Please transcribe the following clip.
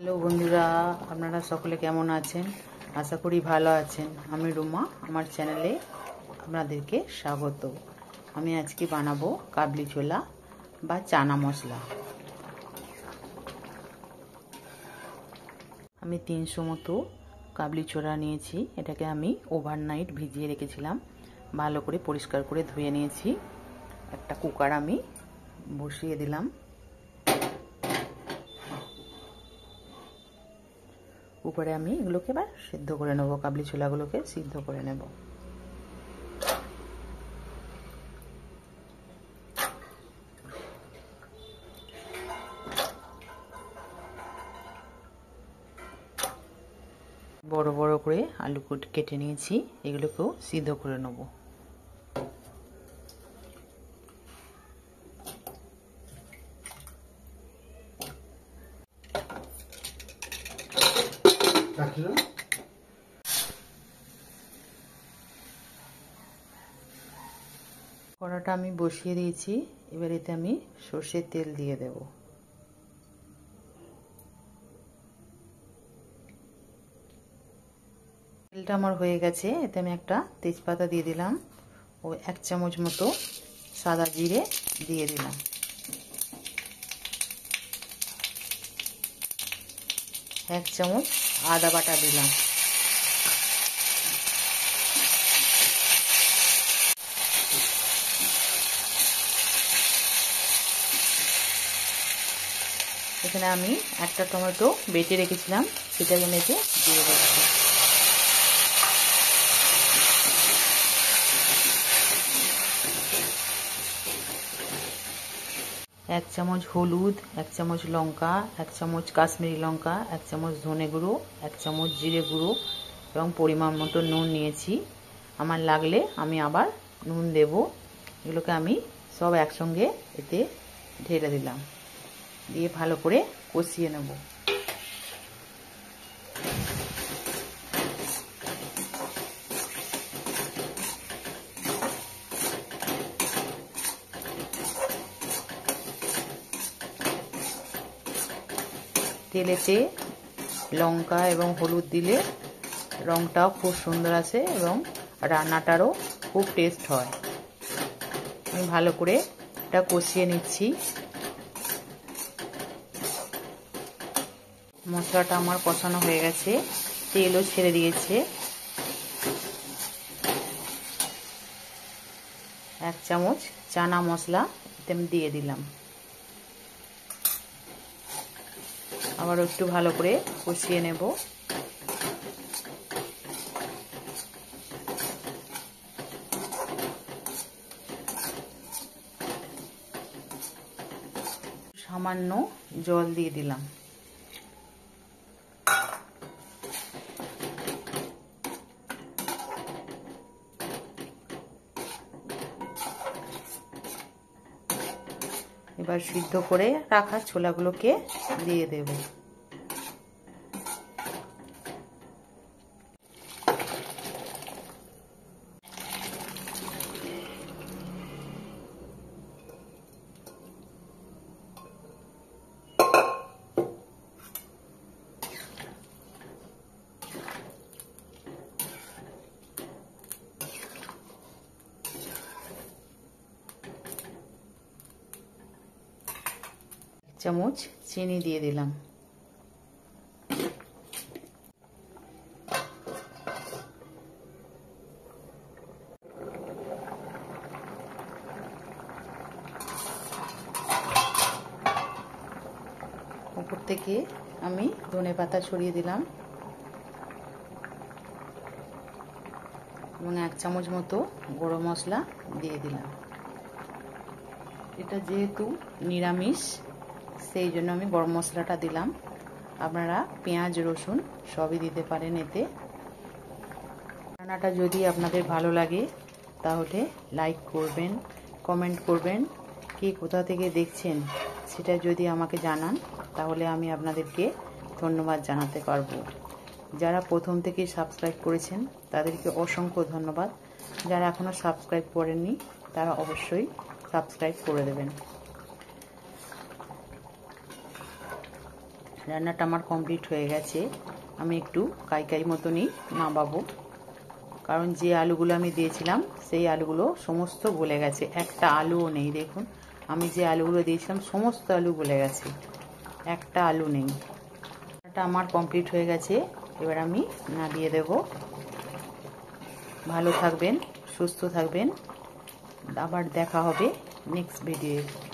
Hello বন্ধুরা, আপনারা সকলে কেমন আছেন? আশা করি ভালো আছেন। আমি রুমা, আমার চ্যানেলে আপনাদেরকে স্বাগত। আমি আজকে বানাবো কাবলি ছোলা বা চানা মশলা। আমি 300 মতো কাবলি ছোলা নিয়েছি। এটাকে আমি ওভারনাইট ভিজিয়ে রেখেছিলাম। ভালো করে পরিষ্কার করে ধুয়ে নিয়েছি। একটা কুকার আমি বসিয়ে দিলাম। উপরে আমি এগুলোকে এবার সিদ্ধ করে নেব, কাবলি ছোলাগুলোকে সিদ্ধ করে নেব। বড় বড় করে আলু কেটে নিয়েছি, এগুলোকেও সিদ্ধ করে নেব। কড়াটা আমি বসিয়ে দিয়েছি। এবার এতে আমি সর্ষের তেল দিয়ে দেব। তেলটা আমার হয়ে গেছে। এতে আমি একটা তেজপাতা দিয়ে দিলাম ও 1 চামচ মতো সাদা জিরে দিয়ে দিলাম। এক চামচ আদা বাটা দিলাম। এখানে আমি একটা টমেটো বেটে রেখেছিলাম, সেটা এতে দিয়ে দিচ্ছি। এক চামচ হলুদ, 1 চামচ লঙ্কা, 1 চামচ কাশ্মীরি লঙ্কা, 1 চামচ ধনে গুঁড়ো, 1 চামচ জিরে গুঁড়ো এবং পরিমাণ মতো নুন নিয়েছি। আমার লাগলে আমি আবার নুন দেব। এগুলোকে আমি সব একসঙ্গে এতে ঢেলে দিলাম, দিয়ে ভালো করে কষিয়ে নেব। তেলেতে লঙ্কা এবং হলুদ দিলে রঙটাও খুব সুন্দর আসে এবং রান্নাটারও খুব টেস্ট হয়। আমি ভালো করে এটা কষিয়ে নিচ্ছি। মশলাটা আমার কষানো হয়ে গেছে, তেলও ছেড়ে দিয়েছে। 1 চামচ চানা মশলা এতে আমি দিয়ে দিলাম। আবার একটু ভালো করে কষিয়ে নেব। সামান্য জল দিয়ে দিলাম। এবার সিদ্ধ করে রাখা ছোলাগুলোকে দিয়ে দেব। চামচ চিনি দিয়ে দিলাম। উপর থেকে আমি ধনেপাতা ছড়িয়ে দিলাম এবং 1 চামচ মতো গরম মশলা দিয়ে দিলাম। এটা যেহেতু নিরামিষ, সেই জন্য আমি গরম মশলাটা দিলাম। আপনারা পেঁয়াজ রসুন সবই দিতে পারেন এতে। রান্নাটা যদি আপনাদের ভালো লাগে তাহলে লাইক করবেন, কমেন্ট করবেন। কে কোথা থেকে দেখছেন সেটা যদি আমাকে জানান তাহলে আমি আপনাদেরকে ধন্যবাদ জানাতে পারবো। যারা প্রথম থেকে সাবস্ক্রাইব করেছেন তাদেরকে অসংখ্য ধন্যবাদ। যারা এখনও সাবস্ক্রাইব করেননি তারা অবশ্যই সাবস্ক্রাইব করে দেবেন। রান্নাটা আমার কমপ্লিট হয়ে গেছে। আমি একটু কাই মতনই নামাবো, কারণ যে আলুগুলো আমি দিয়েছিলাম সেই আলুগুলো সমস্ত গলে গেছে, একটা আলুও নেই। দেখুন আমি যে আলুগুলো দিয়েছিলাম সমস্ত আলু গলে গেছে, একটা আলু নেই। এটা আমার কমপ্লিট হয়ে গেছে, এবার আমি নামিয়ে দেব। ভালো থাকবেন, সুস্থ থাকবেন, আবার দেখা হবে নেক্সট ভিডিওতে।